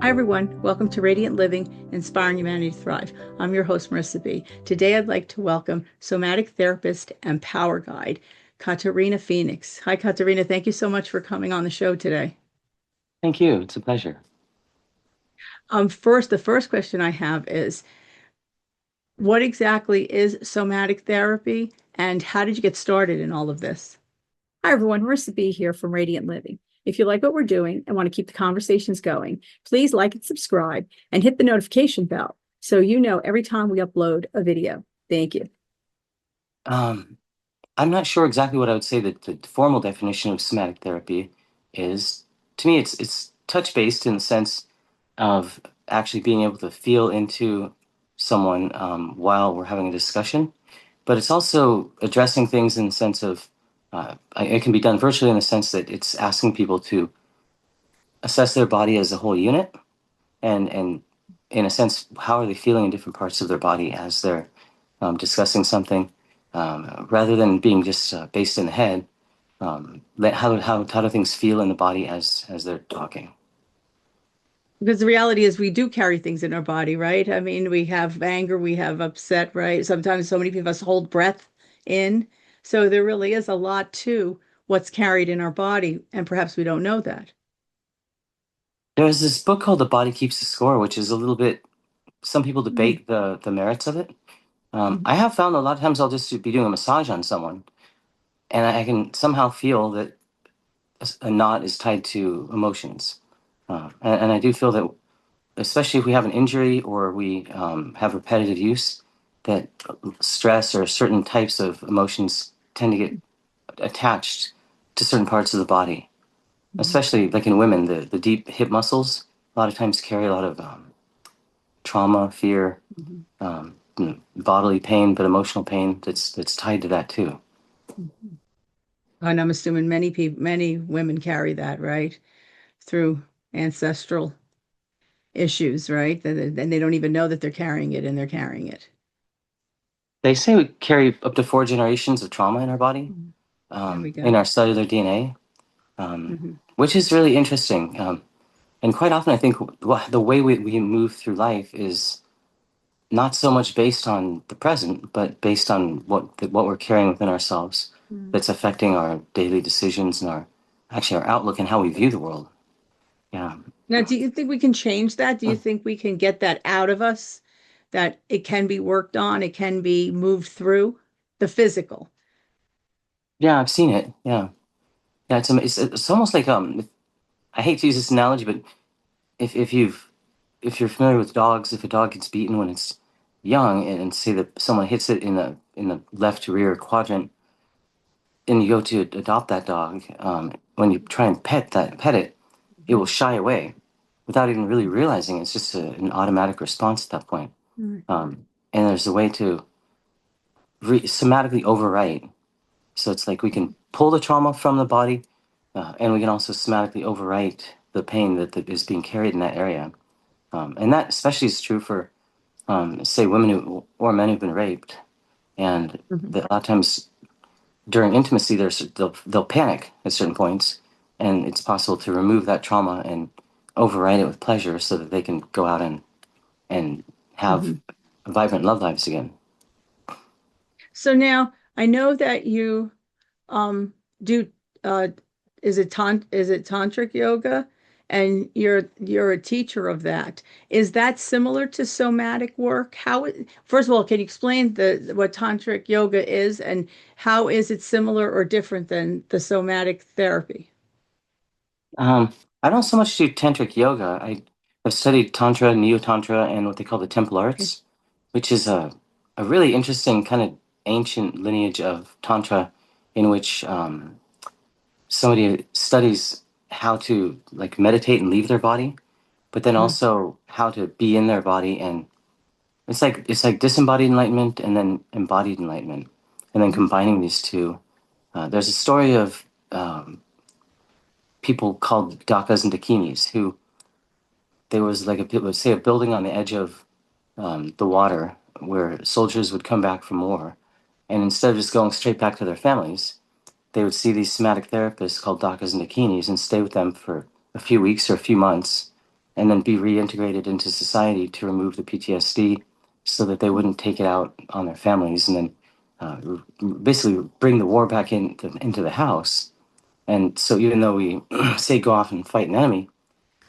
Hi, everyone. Welcome to Radiant Living, Inspiring Humanity to Thrive. I'm your host, Marisa B. Today, I'd like to welcome somatic therapist and power guide, Katerina Phoenix. Hi, Katerina. Thank you so much for coming on the show today. Thank you. It's a pleasure. The first question I have is, what exactly is somatic therapy, and how did you get started in all of this? Hi, everyone. Marisa B here from Radiant Living. If you like what we're doing and want to keep the conversations going, please like and subscribe and hit the notification bell so you know every time we upload a video. Thank you. Um, I'm not sure exactly what I would say that the formal definition of somatic therapy is. To me, it's touch-based in the sense of actually being able to feel into someone while we're having a discussion. But it's also addressing things in the sense of it can be done virtually in the sense that it's asking people to assess their body as a whole unit and in a sense, how are they feeling in different parts of their body as they're discussing something, rather than being just based in the head. How do things feel in the body as they're talking? Because the reality is we do carry things in our body, right? I mean, we have anger, we have upset, right? Sometimes so many of us hold breath in. So there really is a lot to what's carried in our body, and perhaps we don't know that. There's this book called The Body Keeps the Score, which is a little bit. Some people Mm. debate the merits of it. Mhm. I have found a lot of times I'll just be doing a massage on someone, and I can somehow feel that a knot is tied to emotions, and I do feel that especially if we have an injury or we have repetitive use, that stress or certain types of emotions tend to get attached to certain parts of the body, Mhm. especially like in women, the deep hip muscles a lot of times carry a lot of trauma, fear, Mhm. bodily pain, but emotional pain that's tied to that too. Mhm. And I'm assuming many people, many women carry that, right? Through ancestral issues, right? And they don't even know that they're carrying it, and they're carrying it. They say we carry up to 4 generations of trauma in our body, Mhm. There we in go. our cellular DNA, Hmm. which is really interesting. And quite often, I think the way we move through life is not so much based on the present, but based on what we're carrying within ourselves that's affecting our daily decisions and our outlook and how we view the world. Yeah. Now, do you think we can change that? Do you think we can get that out of us? That it can be worked on, it can be moved through the physical. Yeah, I've seen it. Yeah. Yeah, it's almost like I hate to use this analogy, but if if you're familiar with dogs, if a dog gets beaten when it's young and say that someone hits it in the left rear quadrant and you go to adopt that dog, when you try and pet it, it will shy away without even really realizing it's just an automatic response at that point. Mhm. And there's a way to somatically overwrite. So it's like we can pull the trauma from the body, and we can also somatically overwrite the pain that is being carried in that area. And that especially is true for, say, women who, or men who've been raped. And Mhm. that a lot of times during intimacy, they'll panic at certain points, and it's possible to remove that trauma and override it with pleasure so that they can go out and have Mhm. vibrant love lives again. So now I know that you do uh is it tantric yoga, and you're a teacher of that. Is that similar to somatic work? First of all, can you explain the what tantric yoga is, and how is it similar or different than the somatic therapy? I don't so much do tantric yoga. I've studied tantra, neo tantra, and what they call the temple Okay. arts, which is a really interesting kind of ancient lineage of tantra, in which somebody studies how to like meditate and leave their body, but then Mhm. also how to be in their body, and it's like disembodied enlightenment and then embodied enlightenment, and then Mhm. combining these two. There's a story of people called dakas and dakinis who there was like let's say a building on the edge of the water where soldiers would come back from war, and instead of just going straight back to their families, they would see these somatic therapists called dakas and dakinis and stay with them for a few weeks or a few months, and then be reintegrated into society to remove the PTSD so that they wouldn't take it out on their families, and then basically bring the war back into the house. And so even though we say go off and fight an enemy,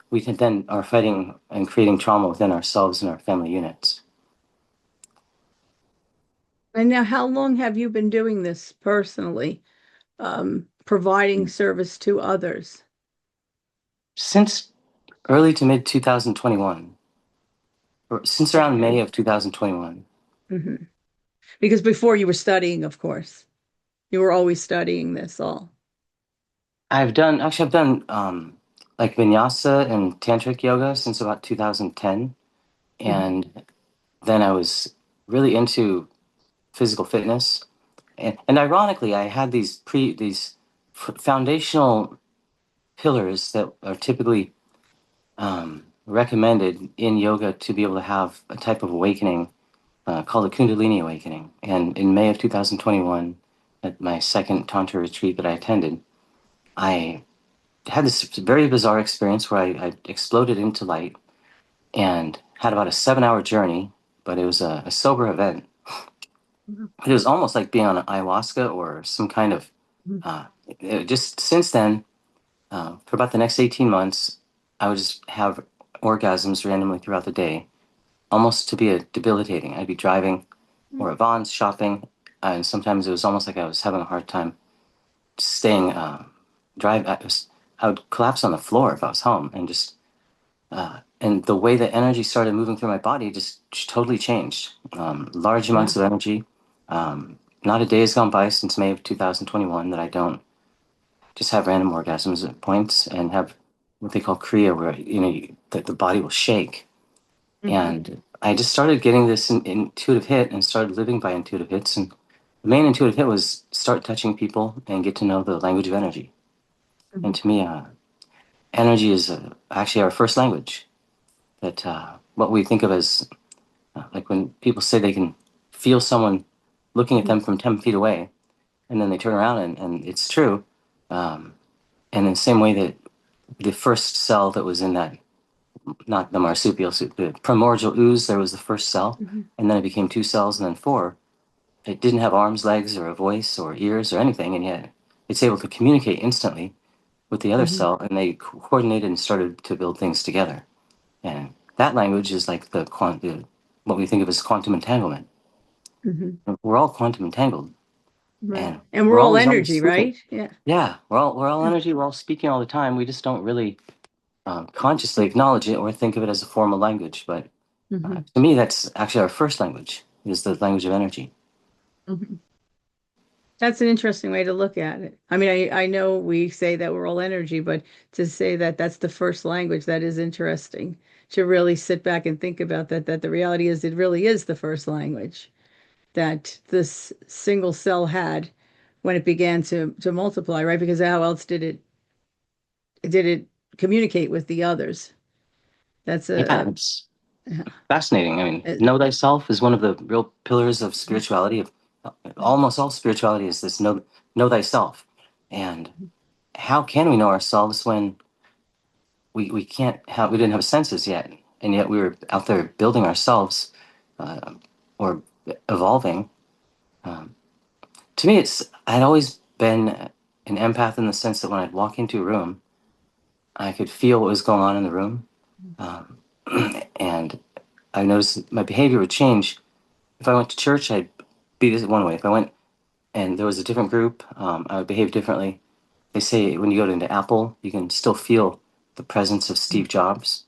we can then are fighting and creating trauma within ourselves and our family units. And now, how long have you been doing this personally, providing service to others? Since early to mid 2021, or since around May of 2021. Mm-hmm. Because before you were studying, of course, you were always studying this all. I've done like vinyasa and tantric yoga since about 2010, and then I was really into physical fitness, and ironically, I had these foundational pillars that are typically recommended in yoga to be able to have a type of awakening called a Kundalini awakening. And in May of 2021, at my second Tantra retreat that I attended, I had this very bizarre experience where I exploded into light and had about a 7-hour journey, but it was a sober event. It was almost like being on an ayahuasca or some kind of, just since then, for about the next 18 months, I would just have orgasms randomly throughout the day, almost to be a debilitating. I'd be driving or at Vaughn's shopping, and sometimes it was almost like I was having a hard time staying, I would collapse on the floor if I was home, and just, and the way that energy started moving through my body just totally changed. Large amounts of energy. Not a day has gone by since May of 2021 that I don't just have random orgasms at points and have what they call kriya, where the body will shake. And I just started getting this intuitive hit and started living by intuitive hits. And the main intuitive hit was start touching people and get to know the language of energy. And to me, energy is actually our first language. That what we think of as like when people say they can feel someone looking at them from 10 feet away, and then they turn around and it's true. And in the same way that the first cell that was in that, not the marsupial, the primordial ooze, there was the first cell, and then it became 2 cells and then 4. It didn't have arms, legs, or a voice, or ears, or anything, and yet it's able to communicate instantly with the other cell, and they coordinated and started to build things together. And that language is like what we think of as quantum entanglement. We're all quantum entangled, and And we're we're all always energy, speaking. right? Yeah. Yeah, we're all energy. We're all speaking all the time. We just don't really consciously acknowledge it or think of it as a formal language. But to me, that's actually our first language, is the language of energy. That's an interesting way to look at it. I mean, I know we say that we're all energy, but to say that that's the first language, that is interesting to really sit back and think about that, that the reality is it really is the first language that this single cell had when it began to multiply, right? Because how else did it communicate with the others? That's Yeah, a, it's fascinating. I mean, a, know thyself is one of the real pillars of spirituality. Of almost all spirituality is this know thyself. And how can we know ourselves when we didn't have senses yet, and yet we were out there building ourselves or evolving. To me, I'd always been an empath in the sense that when I'd walk into a room, I could feel what was going on in the room, and I noticed my behavior would change. If I went to church, I'd be this one way. If I went and there was a different group, I would behave differently. They say when you go into Apple, you can still feel the presence of Steve Jobs.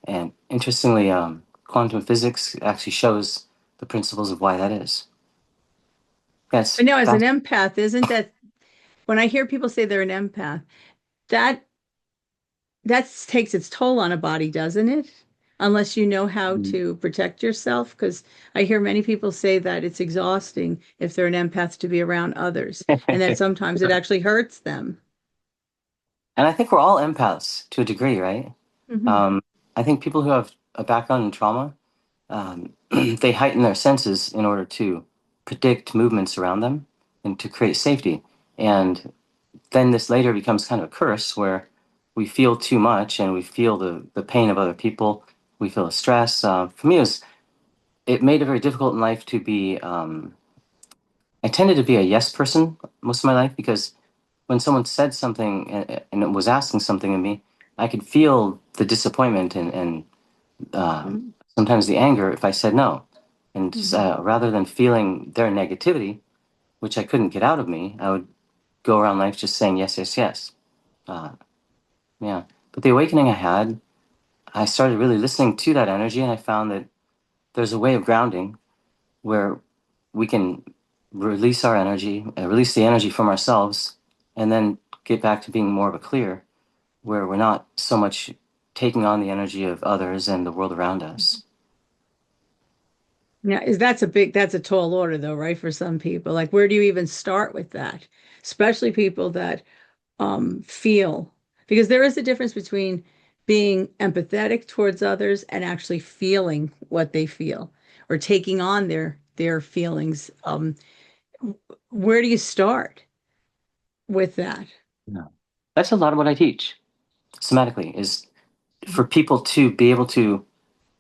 And interestingly, quantum physics actually shows the principles of why that is. Yes, but now as an empath, isn't that when I hear people say they're an empath, that that takes its toll on a body, doesn't it? Unless you know how to protect yourself, because I hear many people say that it's exhausting if they're an empath to be around others, and that sometimes it actually hurts them. and I think we're all empaths to a degree, right? Hmm. I think people who have a background in trauma, they heighten their senses in order to predict movements around them and to create safety. And then this later becomes kind of a curse where we feel too much and we feel the pain of other people. We feel the stress. For me, it made it very difficult in life to be. I tended to be a yes person most of my life because when someone said something and was asking something of me, I could feel the disappointment and Mhm. sometimes the anger if I said no. And Mhm. rather than feeling their negativity, which I couldn't get out of me, I would go around life just saying yes, yes, yes. Uh, yeah. But the awakening I had, I started really listening to that energy, and I found that there's a way of grounding where we can release our energy, release the energy from ourselves, and then get back to being more of a clear, where we're not so much taking on the energy of others and the world around us. Yeah, that's a tall order though, right? For some people. Like where do you even start with that? Especially people that feel, because there is a difference between being empathetic towards others and actually feeling what they feel or taking on their feelings. Where do you start with that? Yeah. That's a lot of what I teach somatically is for people to be able to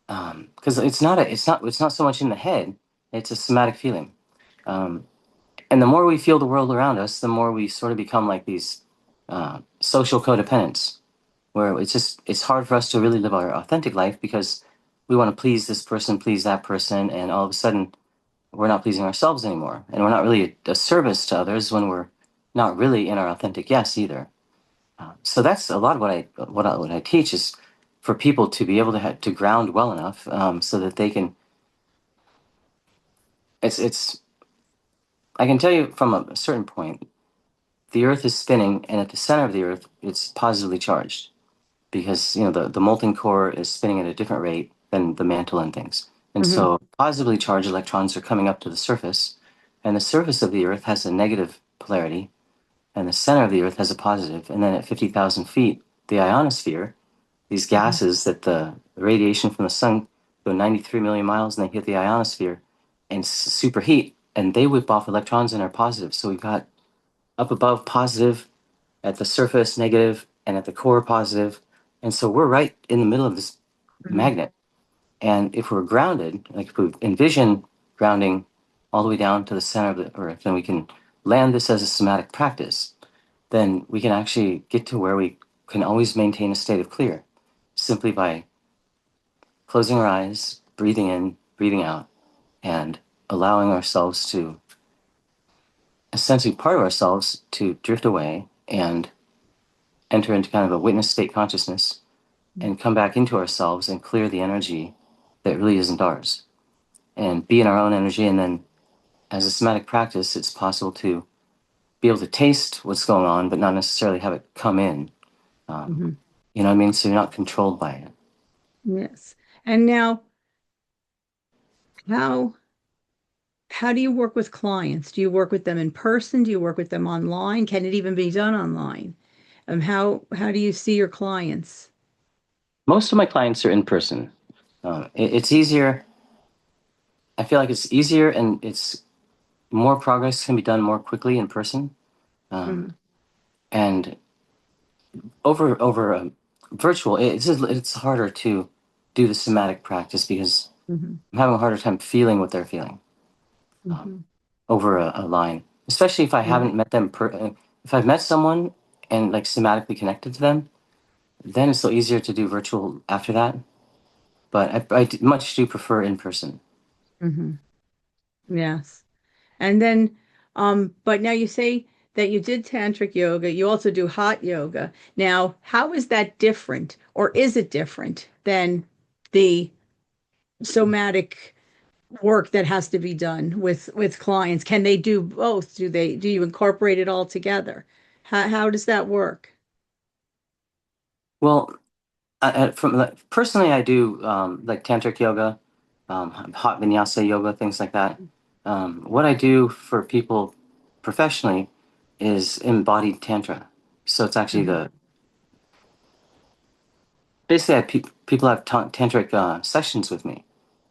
because it's not so much in the head, it's a somatic feeling. um, and the more we feel the world around us, the more we sort of become like these social codependents where it's hard for us to really live our authentic life because we want to please this person, please that person, and all of a sudden we're not pleasing ourselves anymore, and we're not really a service to others when we're not really in our authentic yes either. So that's a lot of what I teach is for people to be able to ground well enough so that they can. It's I can tell you from a certain point, the Earth is spinning, and at the center of the Earth, it's positively charged because the molten core is spinning at a different rate than the mantle and things, and Hmm. so positively charged electrons are coming up to the surface, and the surface of the Earth has a negative polarity, and the center of the Earth has a positive, and then at 50,000 feet, the ionosphere, these Hmm. gases that the radiation from the sun go 93 million miles and they hit the ionosphere and superheat and they whip off electrons and are positive. So we've got up above positive, at the surface negative, and at the core positive. And so we're right in the middle of this Hmm. magnet. And if we're grounded, like if we envision grounding all the way down to the center of the earth, then we can land this as a somatic practice. Then we can actually get to where we can always maintain a state of clear simply by closing our eyes, breathing in, breathing out, and allowing ourselves to, essentially part of ourselves, to drift away and enter into kind of a witness state consciousness and come back into ourselves and clear the energy that really isn't ours and be in our own energy. And then, as a somatic practice, it's possible to be able to taste what's going on, but not necessarily have it come in. Um, Hmm. you know what I mean? So you're not controlled by it. Yes. And now, how how do you work with clients? Do you work with them in person? Do you work with them online? Can it even be done online? How do you see your clients? Most of my clients are in person. It's easier. I feel like it's easier and it's more progress can be done more quickly in person. Um, Hmm. and over virtual, it's harder to do the somatic practice because Hmm. I'm having a harder time feeling what they're feeling um, Hmm. over a line, especially if I Yeah. haven't met them. If I've met someone and like somatically connected to them, then it's a little easier to do virtual after that. But much do prefer in person. Hmm. Yes. And then, but now you say that you did tantric yoga, you also do hot yoga. Now, how is that different, or is it different than the somatic work that has to be done with clients? Can they do both? Do you incorporate it all together? How does that work? Well, from like, personally, I do like tantric yoga, hot vinyasa yoga, things like that. What I do for people professionally is embodied tantra. So it's actually Hmm. the basically people have tantric sessions with me,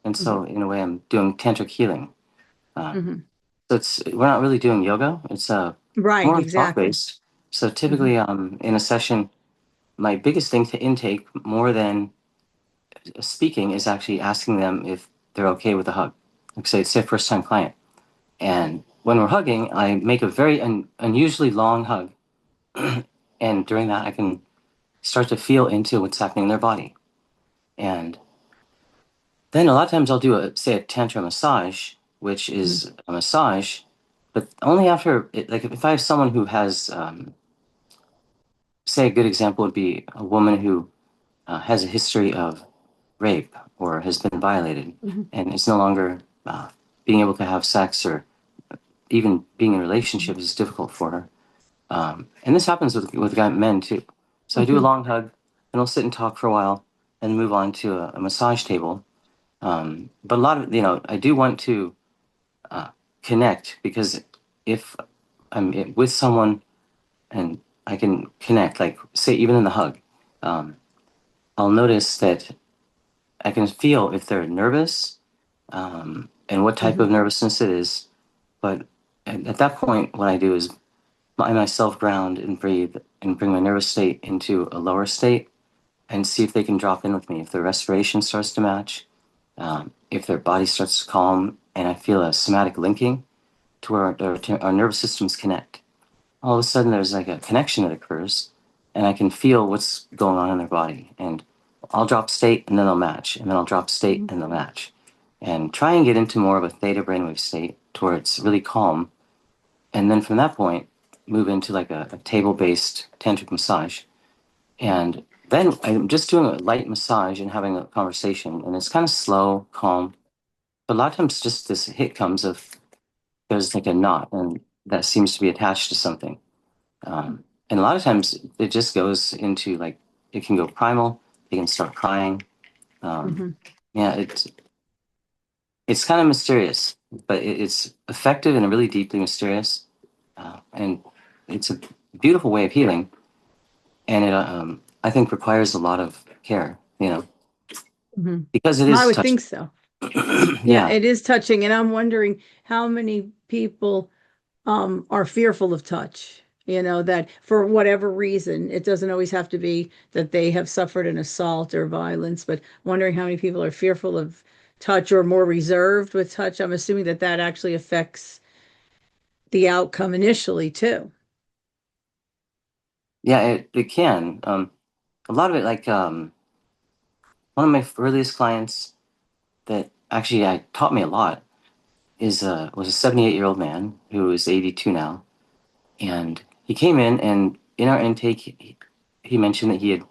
and Hmm. so in a way, I'm doing tantric healing. Uh, Hmm. so it's we're not really doing yoga; it's Right, more talk exactly. based. So Hmm. typically, in a session, my biggest thing to intake more than speaking is actually asking them if they're okay with a hug. Like say it's their first time client. And when we're hugging, I make a very unusually long hug. And during that, I can start to feel into what's happening in their body. And then a lot of times I'll do say a tantra massage, which is a massage, but only after it, like if I have someone who has, say a good example would be a woman who has a history of rape or has been violated and is no longer being able to have sex or even being in a relationship is difficult for her. And this happens with men too. So I do a long hug, and I'll sit and talk for a while, and move on to a massage table. But a lot of I do want to connect because if I'm with someone and I can connect, like say even in the hug, I'll notice that I can feel if they're nervous and what type of nervousness it is. But at that point, what I do is I myself ground and breathe and bring my nervous state into a lower state and see if they can drop in with me. If their respiration starts to match, if their body starts to calm, and I feel a somatic linking to where our nervous systems connect. All of a sudden, there's like a connection that occurs, and I can feel what's going on in their body. And I'll drop state, and then they'll match, and then I'll drop state, and they'll match. And try and get into more of a theta brainwave state to where it's really calm. And then from that point, move into like a table-based tantric massage. And then I'm just doing a light massage and having a conversation, and it's kind of slow, calm. But a lot of times, just this hit comes of there's like a knot, and that seems to be attached to something. And a lot of times, it just goes into like it can go primal. They can start crying. Yeah, it's kind of mysterious, but it's effective and really deeply mysterious, and it's a beautiful way of healing. And it I think requires a lot of care, because it I is would touch. think so. Yeah, Yeah, it is touching, and I'm wondering how many people are fearful of touch. That for whatever reason, it doesn't always have to be that they have suffered an assault or violence, but wondering how many people are fearful of touch or more reserved with touch. I'm assuming that that actually affects the outcome initially too. yeah, it can. A lot of it, like one of my earliest clients that actually I taught me a lot is was a 78-year-old man who is 82 now, and he came in in our intake he mentioned that he had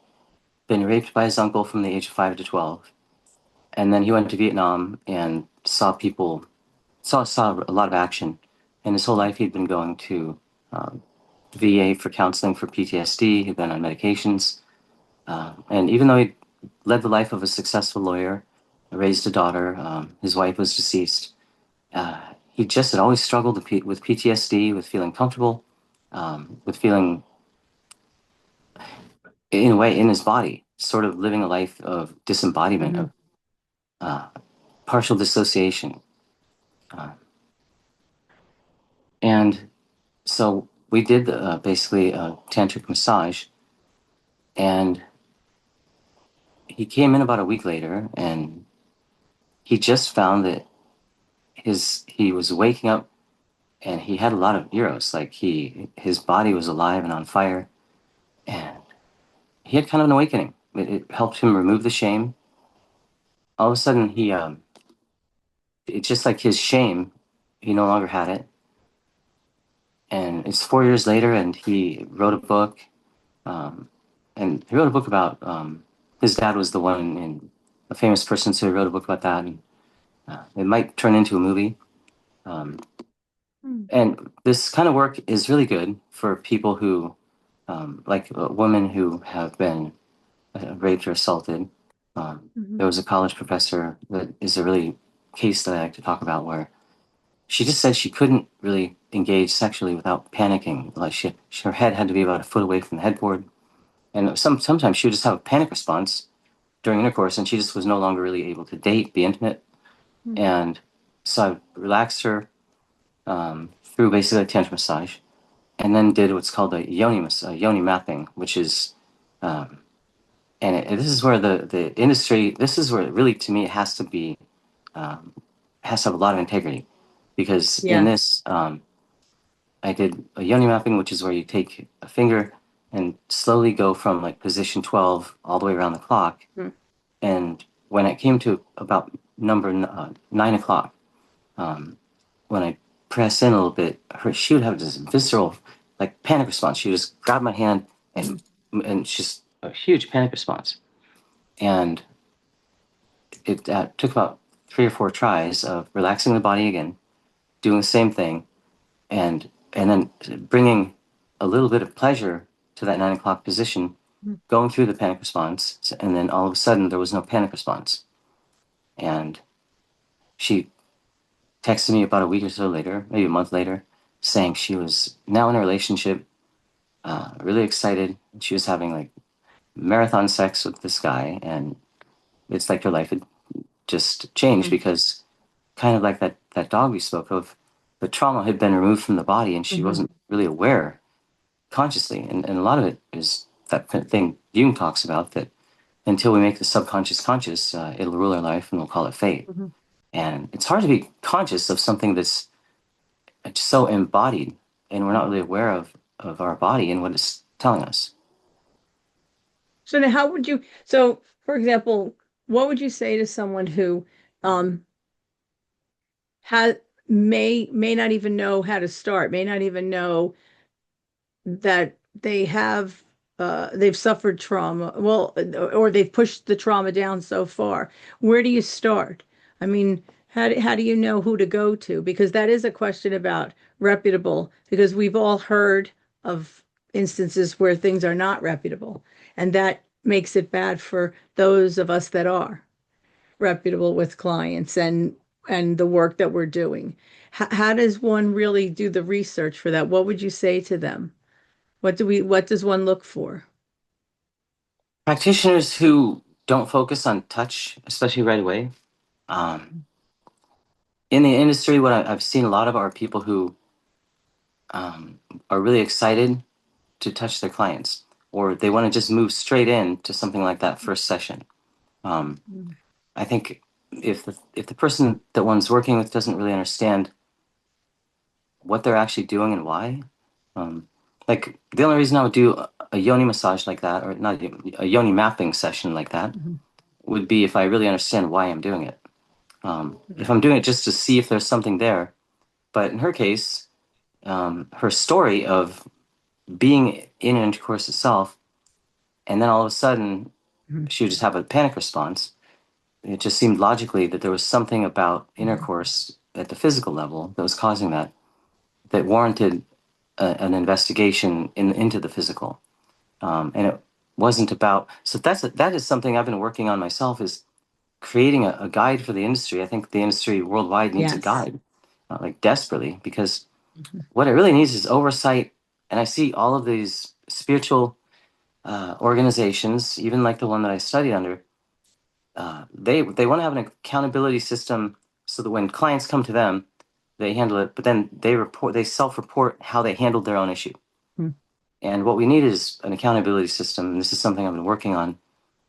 been raped by his uncle from the age of 5 to 12, and then he went to Vietnam and saw a lot of action, and his whole life he'd been going to VA for counseling for PTSD. He'd been on medications, and even though he led the life of a successful lawyer, raised a daughter, his wife was deceased. He just had always struggled with PTSD, with feeling comfortable, with feeling, in a way, in his body, sort of living a life of disembodiment, of partial dissociation. Uh, and so we did basically a tantric massage, and he came in about a week later, and he just found that he was waking up, and he had a lot of eros, like his body was alive and on fire, and he had kind of an awakening. It helped him remove the shame. All of a sudden, it's just like his shame, he no longer had it. And it's 4 years later, and he wrote a book. Um, and he wrote a book about his dad was the one, and a famous person, so he wrote a book about that. And it might turn into a movie. Um, and this kind of work is really good for people who, like women who have been raped or assaulted. There was a college professor that is a really case that I like to talk about where she just said she couldn't really engage sexually without panicking. Like her head had to be about a foot away from the headboard, and sometimes she would just have a panic response during intercourse, and she just was no longer really able to date, be intimate. And so I relaxed her through basically a tantra massage, and then did what's called a yoni mapping, which is this is where the industry, this is where really, to me, it has to be, has to have a lot of integrity, because in Yeah. this, I did a yoni mapping, which is where you take a finger and slowly go from like position 12 all the way around the clock. Mm. And when it came to about number 9 o'clock, when I press in a little bit, she would have this visceral, like, panic response. She would just grab my hand and it's just a huge panic response. And it took about 3 or 4 tries of relaxing the body again, doing the same thing, and then bringing a little bit of pleasure to that 9 o'clock position, going through the panic response, and then all of a sudden there was no panic response. And she texted me about a week or so later, maybe a month later, saying she was now in a relationship, really excited. She was having like marathon sex with this guy, and it's like her life had just changed because, kind of like that dog we spoke of, the trauma had been removed from the body, and she wasn't really aware consciously. And a lot of it is that thing Jung talks about, that until we make the subconscious conscious, it'll rule our life, and we'll call it fate. And it's hard to be conscious of something that's so embodied, and we're not really aware of our body and what it's telling us. So now how would you, so for example, what would you say to someone who um has may not even know how to start, may not even know that they've suffered trauma, well, or they've pushed the trauma down so far. Where do you start? I mean, how do you know who to go to? Because that is a question about reputable, because we've all heard of instances where things are not reputable, and that makes it bad for those of us that are reputable with clients and the work that we're doing. How does one really do the research for that? What would you say to them? What does one look for? Practitioners who don't focus on touch, especially right away, in the industry, what I've seen a lot of are people who are really excited to touch their clients, or they want to just move straight in to something like that first session. Um, I think if the person that one's working with doesn't really understand what they're actually doing and why, like, the only reason I would do a yoni massage like that, or not a yoni mapping session like that, would be if I really understand why I'm doing it. If I'm doing it just to see if there's something there. But in her case, her story of being in intercourse itself, and then all of a sudden she would just have a panic response. It just seemed logically that there was something about intercourse at the physical level that was causing that warranted an investigation into the physical. And it wasn't about, so that is something I've been working on myself, is creating a guide for the industry. I think the industry worldwide needs a Yes. guide, like, desperately, because what it really needs is oversight. And I see all of these spiritual organizations, even like the one that I studied under, they want to have an accountability system so that when clients come to them, they handle it, but then they self-report how they handled their own issue. And what we need is an accountability system. And this is something I've been working on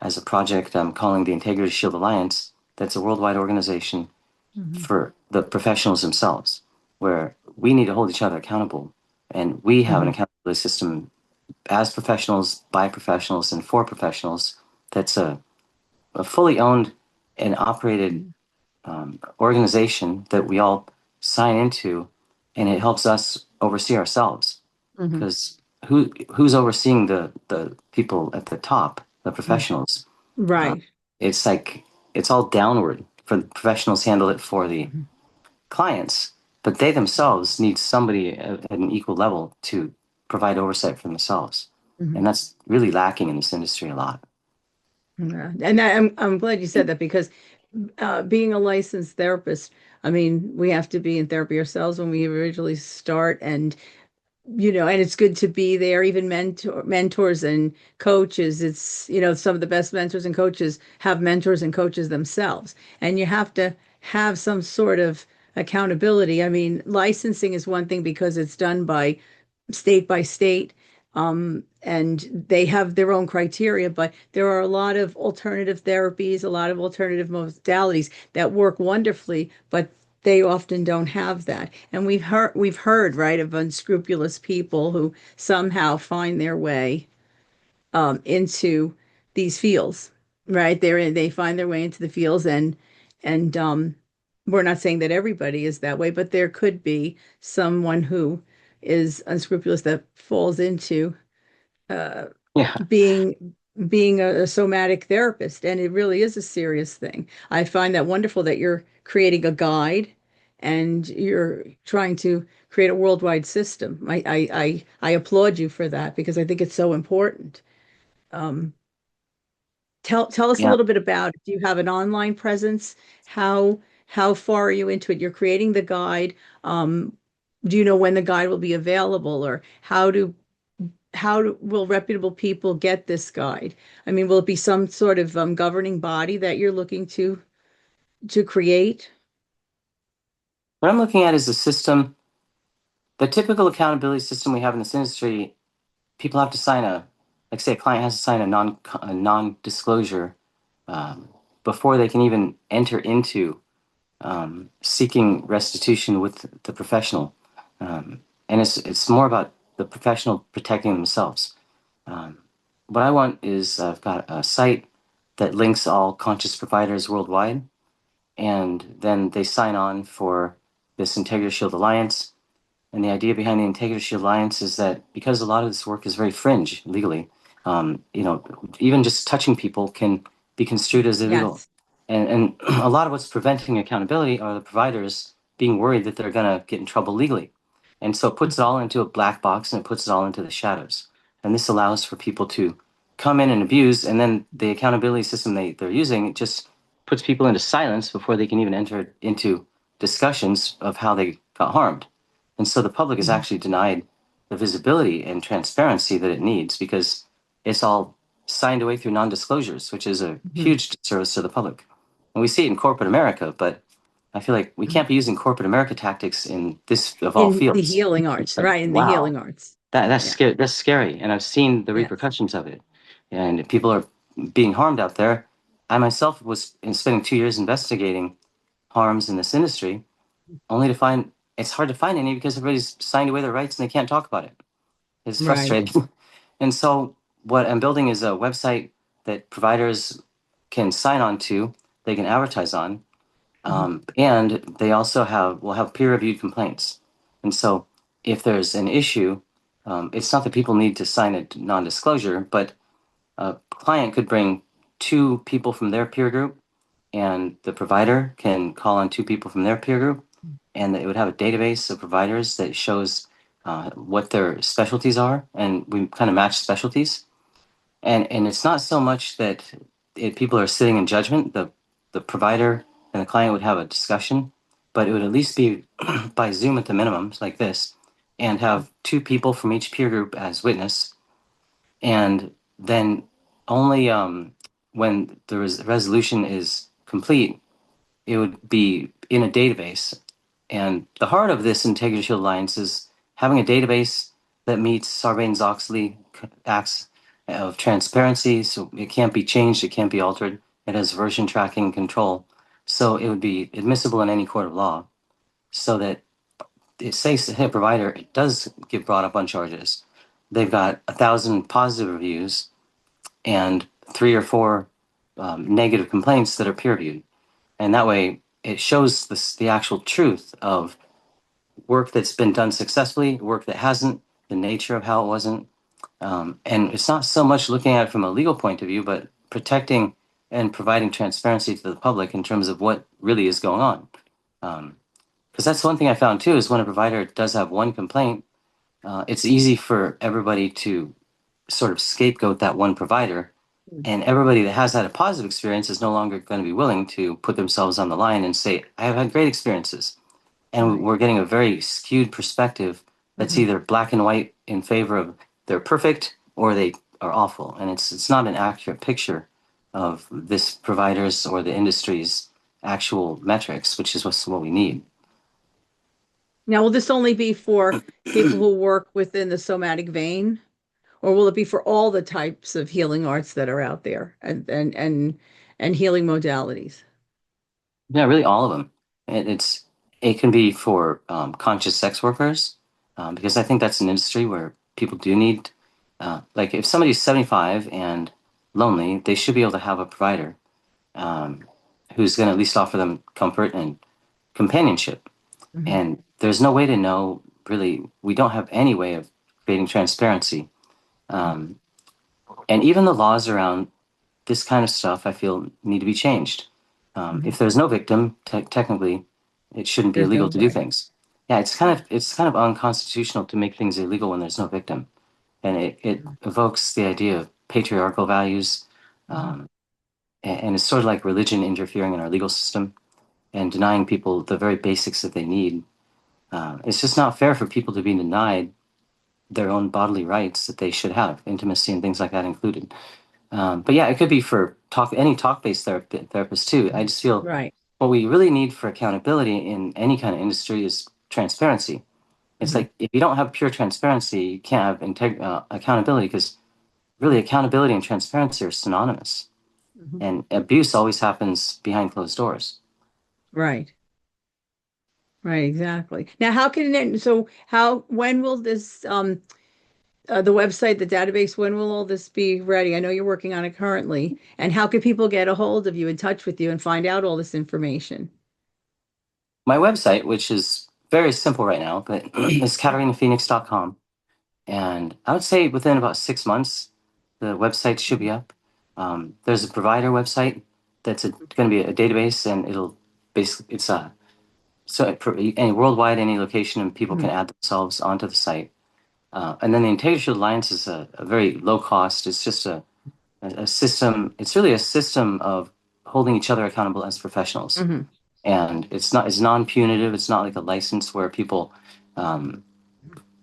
as a project I'm calling the Integrity Shield Alliance. That's a worldwide organization for the professionals themselves, where we need to hold each other accountable. And we have an accountability system as professionals, by professionals, and for professionals, that's a fully owned and operated organization that we all sign into, and it helps us oversee ourselves. Because who's overseeing the people at the top, the professionals? Right. It's like, it's all downward. For the professionals, handle it for the clients, but they themselves need somebody at an equal level to provide oversight for themselves. And that's really lacking in this industry a lot. Yeah. And I'm glad you said that, because being a licensed therapist, I mean, we have to be in therapy ourselves when we originally start, and and it's good to be there. Even mentors and coaches. It's, some of the best mentors and coaches have mentors and coaches themselves, and you have to have some sort of accountability. I mean, licensing is one thing because it's done by state, And they have their own criteria, but there are a lot of alternative therapies, a lot of alternative modalities that work wonderfully, but they often don't have that. And we've heard, right, of unscrupulous people who somehow find their way into these fields, right? They find their way into the fields, and we're not saying that everybody is that way, but there could be someone who is unscrupulous that falls into Yeah. being a somatic therapist, and it really is a serious thing. I find that wonderful that you're creating a guide and you're trying to create a worldwide system. I applaud you for that because I think it's so important. Um, tell us a Yeah. little bit about it. Do you have an online presence? How far are you into it? You're creating the guide. Do you know when the guide will be available, or will reputable people get this guide? I mean, will it be some sort of governing body that you're looking to create? What I'm looking at is a system, the typical accountability system we have in this industry. People have to sign like say a client has to sign a non-disclosure um, before they can even enter into seeking restitution with the professional. And it's more about the professional protecting themselves. Um, what I want is I've got a site that links all conscious providers worldwide, and then they sign on for this Integrity Shield Alliance. And the idea behind the Integrity Shield Alliance is that because a lot of this work is very fringe legally, you know, even just touching people can be construed as illegal. Yes. And a lot of what's preventing accountability are the providers being worried that they're going to get in trouble legally. And so it puts it all into a black box and it puts it all into the shadows. And this allows for people to come in and abuse, and then the accountability system they're using just puts people into silence before they can even enter into discussions of how they got harmed. And so the public is Mhm. actually denied the visibility and transparency that it needs because it's all signed away through non-disclosures, which is a Mhm. huge disservice to the public. And we see it in corporate America, but I feel like we can't be using corporate America tactics in this of all In the fields. healing arts, It's like, right? In the wow, healing arts. that's Yeah. scary. That's scary, and I've seen the Yes. repercussions of it. And people are being harmed out there. I myself was spending 2 years investigating harms in this industry, only to find it's hard to find any because everybody's signed away their rights and they can't talk about it. It's Right. frustrating. And so what I'm building is a website that providers can sign on to, they can advertise on, Mhm. and they also will have peer-reviewed complaints. And so if there's an issue, it's not that people need to sign a non-disclosure, but a client could bring two people from their peer group, and the provider can call on two people from their peer group, and it would have a database of providers that shows what their specialties are, and we kind of match specialties. And it's not so much that people are sitting in judgment. The provider and the client would have a discussion, but it would at least be by Zoom at the minimum, like this, and have two people from each peer group as witness, and then only when the resolution is complete, it would be in a database. And the heart of this Integrity Shield Alliance is having a database that meets Sarbanes-Oxley acts of transparency, so it can't be changed, it can't be altered. It has version tracking control, so it would be admissible in any court of law. So that it says the provider it does get brought up on charges. They've got 1,000 positive reviews and three or four negative complaints that are peer reviewed. And that way it shows the actual truth of work that's been done successfully, work that hasn't, the nature of how it wasn't. And it's not so much looking at it from a legal point of view, but protecting and providing transparency to the public in terms of what really is going on. Because that's one thing I found too is when a provider does have one complaint, it's easy for everybody to sort of scapegoat that one provider. And everybody that has had a positive experience is no longer going to be willing to put themselves on the line and say, I have had great experiences. And Right. we're getting a very skewed perspective that's Mhm. either black and white in favor of they're perfect or they are awful. And it's not an accurate picture of this provider's or the industry's actual metrics, which is what we need. Now, will this only be for people who work within the somatic vein, or will it be for all the types of healing arts that are out there and healing modalities? Yeah, really all of them. It can be for conscious sex workers, because I think that's an industry where people do need, like if somebody's 75 and lonely, they should be able to have a provider um, who's going to at least offer them comfort and companionship. Mhm. And there's no way to know, really, we don't have any way of creating transparency. Um, and even the laws around this kind of stuff, I feel, need to be changed. Mhm. If there's no victim, technically, it shouldn't be There's no illegal to do right. things. Yeah, it's kind of unconstitutional to make things illegal when there's no victim, and it Mhm. evokes the idea of patriarchal values, Mhm. um, and it's sort of like religion interfering in our legal system and denying people the very basics that they need. It's just not fair for people to be denied their own bodily rights that they should have, intimacy and things like that included. But yeah, it could be for any talk-based therapist too. I just feel Right. what we really need for accountability in any kind of industry is transparency. It's Mhm. like if you don't have pure transparency, you can't have accountability, because really accountability and transparency are synonymous. Mhm. And abuse always happens behind closed doors. Right. Right, exactly. Now, how can it, so how, when will this, the website, the database, when will all this be ready? I know you're working on it currently. And how can people get a hold of you, in touch with you, and find out all this information? My website, which is very simple right now, but is katerinaphoenix.com. And I would say within about 6 months, the website should be up. There's a provider website that's going to be a database, and it'll basically it's a so for any worldwide, any location, and people can Mhm. add themselves onto the site. And then the Integrative Alliance is a very low cost. It's just a system. It's really a system of holding each other accountable as professionals, Mhm. and it's non-punitive. It's not like a license where people um,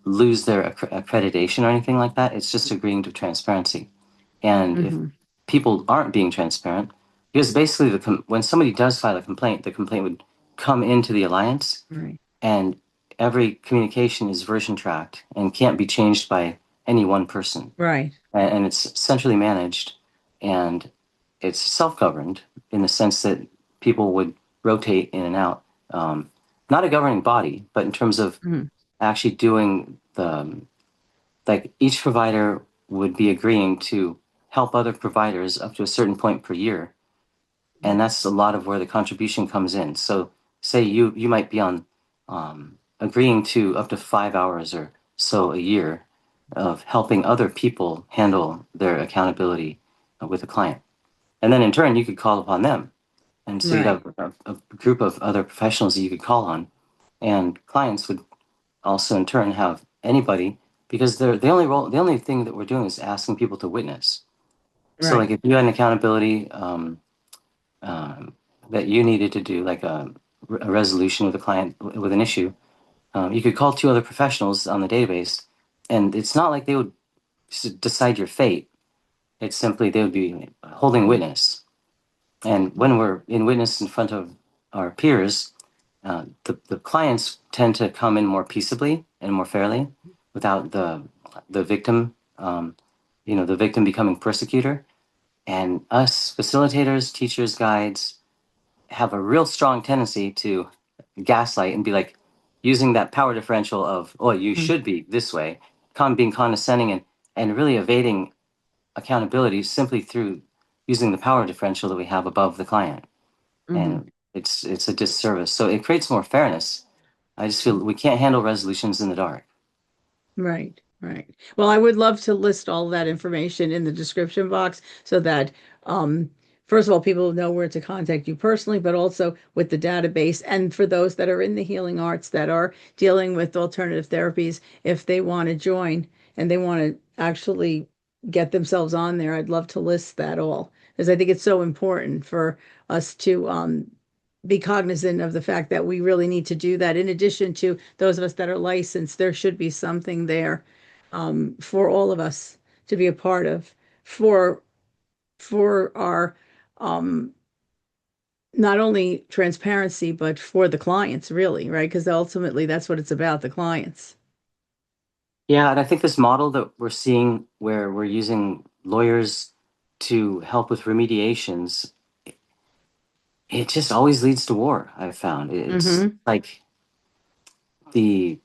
lose their accreditation or anything like that. It's just agreeing to transparency. And if Mhm. people aren't being transparent, because basically when somebody does file a complaint, the complaint would come into the alliance, Right. and every communication is version tracked and can't be changed by any one person. Right. And it's centrally managed, and it's self-governed in the sense that people would rotate in and out. Not a governing body, but in terms of Mhm. actually doing like each provider would be agreeing to help other providers up to a certain point per year, and that's a lot of where the contribution comes in. So say you might be on agreeing to up to 5 hours or so a year of helping other people handle their accountability with a client, and then in turn you could call upon them, and so you'd Right. have a group of other professionals that you could call on, and clients would also in turn have anybody, because they're the only thing that we're doing is asking people to witness. So like Right. if you had an accountability um, that you needed to do, like a resolution with a client with an issue, you could call two other professionals on the database, and it's not like they would decide your fate. It's simply they would be holding witness. And when we're in witness in front of our peers, the clients tend to come in more peaceably and more fairly without the victim, the victim becoming persecutor. And us facilitators, teachers, guides have a real strong tendency to gaslight and be like using that power differential of, oh, you Mhm. should be this way, being condescending and really evading accountability simply through using the power differential that we have above the client. Mhm. And it's a disservice. So it creates more fairness. I just feel we can't handle resolutions in the dark. Right, right. Well, I would love to list all that information in the description box so that, um, first of all, people know where to contact you personally, but also with the database. And for those that are in the healing arts that are dealing with alternative therapies, if they want to join and they want to actually get themselves on there, I'd love to list that all because I think it's so important for us to, be cognizant of the fact that we really need to do that. In addition to those of us that are licensed, there should be something there for all of us to be a part of for our um, not only transparency but for the clients, really, right? Because ultimately that's what it's about, the clients. Yeah, and I think this model that we're seeing where we're using lawyers to help with remediations, it just always leads to war, I've found. It's Mm-hmm. like the,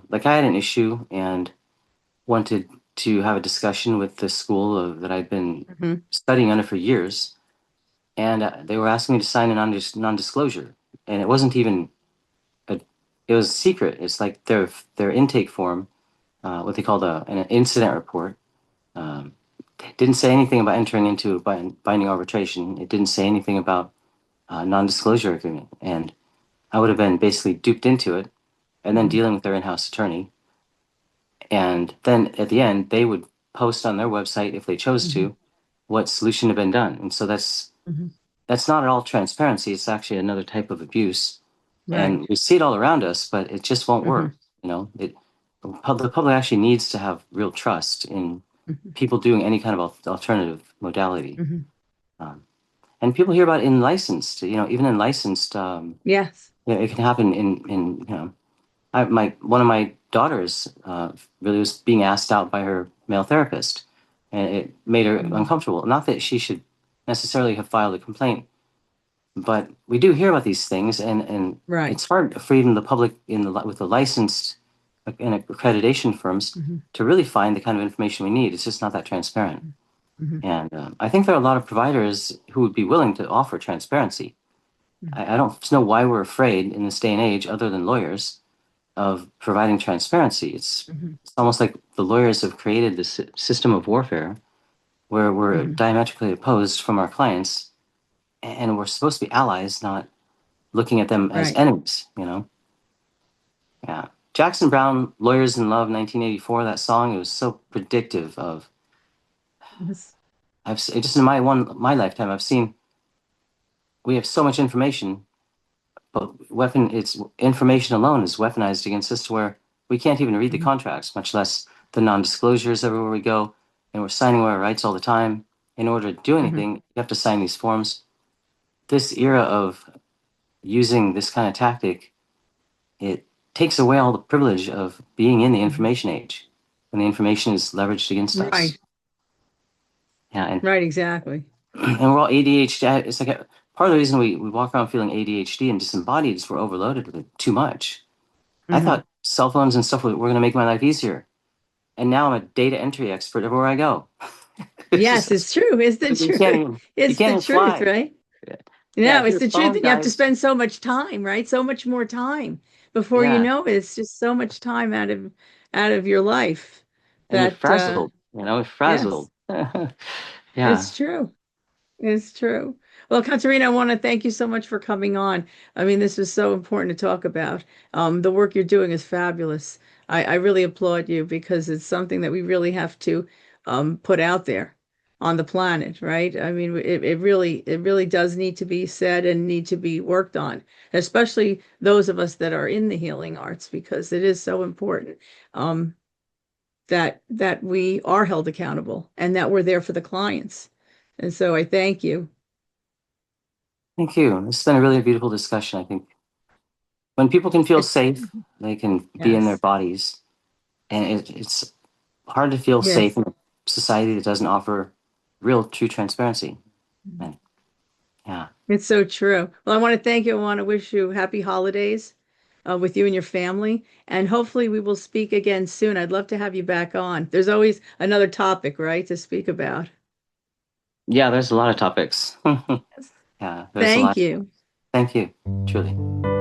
like I had an issue and wanted to have a discussion with the school that I'd been Mm-hmm. studying under for years, and they were asking me to sign a non-disclosure, and it wasn't even a, it was secret. It's like their intake form, what they called an incident report. Um, didn't say anything about entering into a binding arbitration. It didn't say anything about non-disclosure agreement, and I would have been basically duped into it, and then Mm-hmm. dealing with their in-house attorney. And then at the end, they would post on their website, if they chose Mm-hmm. to, what solution had been done. And so Mm-hmm. that's not at all transparency. It's actually another type of abuse. Right. And we see it all around us, but it just won't Mm-hmm. work. The public actually needs to have real trust in Mm-hmm. people doing any kind of alternative modality. Mm-hmm. Um, and people hear about it in licensed, even in licensed, Yes. it can happen one of my daughters really was being asked out by her male therapist, and it made her Mm-hmm. uncomfortable. Not that she should necessarily have filed a complaint, but we do hear about these things, and Right. it's hard for even the public with the licensed and accreditation firms Mm-hmm. to really find the kind of information we need. It's just not that transparent. Mm-hmm. And I think there are a lot of providers who would be willing to offer transparency. I don't know why we're afraid in this day and age, other than lawyers, of providing transparency. Mm-hmm. It's almost like the lawyers have created this system of warfare where we're Mm-hmm. diametrically opposed from our clients, and we're supposed to be allies, not looking at them as Right. enemies. Yeah. Jackson Brown, Lawyers in Love, 1984, that song, it was so predictive of, Yes. just in my lifetime, I've seen we have so much information, but it's information alone is weaponized against us to where we can't even read the Mm-hmm. contracts, much less the non-disclosures everywhere we go. And we're signing away our rights all the time. In order to do Mm-hmm. anything, you have to sign these forms. This era of using this kind of tactic, it takes away all the privilege of being in the Mm-hmm. information age when the information is leveraged against us. Right. Yeah, and Right. Exactly. and we're all ADHD. It's like part of the reason we walk around feeling ADHD and disembodied is we're overloaded with it too much. I Mm-hmm. thought cell phones and stuff were going to make my life easier, and now I'm a data entry expert everywhere I go. It's Yes, just it's true. It's the you can't truth. even you It's can't the even truth, fly. right? Yeah, No, if it's your the truth. phone And you have to dies, spend so much time, right? So much more time before you yeah, know it. It's just so much time out of your life and you're that frazzled. yes, Frazzled. Yeah. it's true. It's true. Well, Katerina, I want to thank you so much for coming on. I mean, this is so important to talk about. The work you're doing is fabulous. I really applaud you because it's something that we really have to put out there on the planet, right? I mean, it really does need to be said and need to be worked on, especially those of us that are in the healing arts, because it is so important that we are held accountable and that we're there for the clients. And so I thank you. Thank you. This has been a really beautiful discussion. I think when people can feel It, safe, they can be in their yes. bodies, and it's hard to feel safe Yes. in a society that doesn't offer real, true transparency. And yeah, It's so true. Well, I want to thank you. I want to wish you happy holidays with you and your family. And hopefully we will speak again soon. I'd love to have you back on. There's always another topic, right, to speak about. yeah. There's a lot of topics. Yes. Yeah, there's a Thank lot. you. Thank you, truly.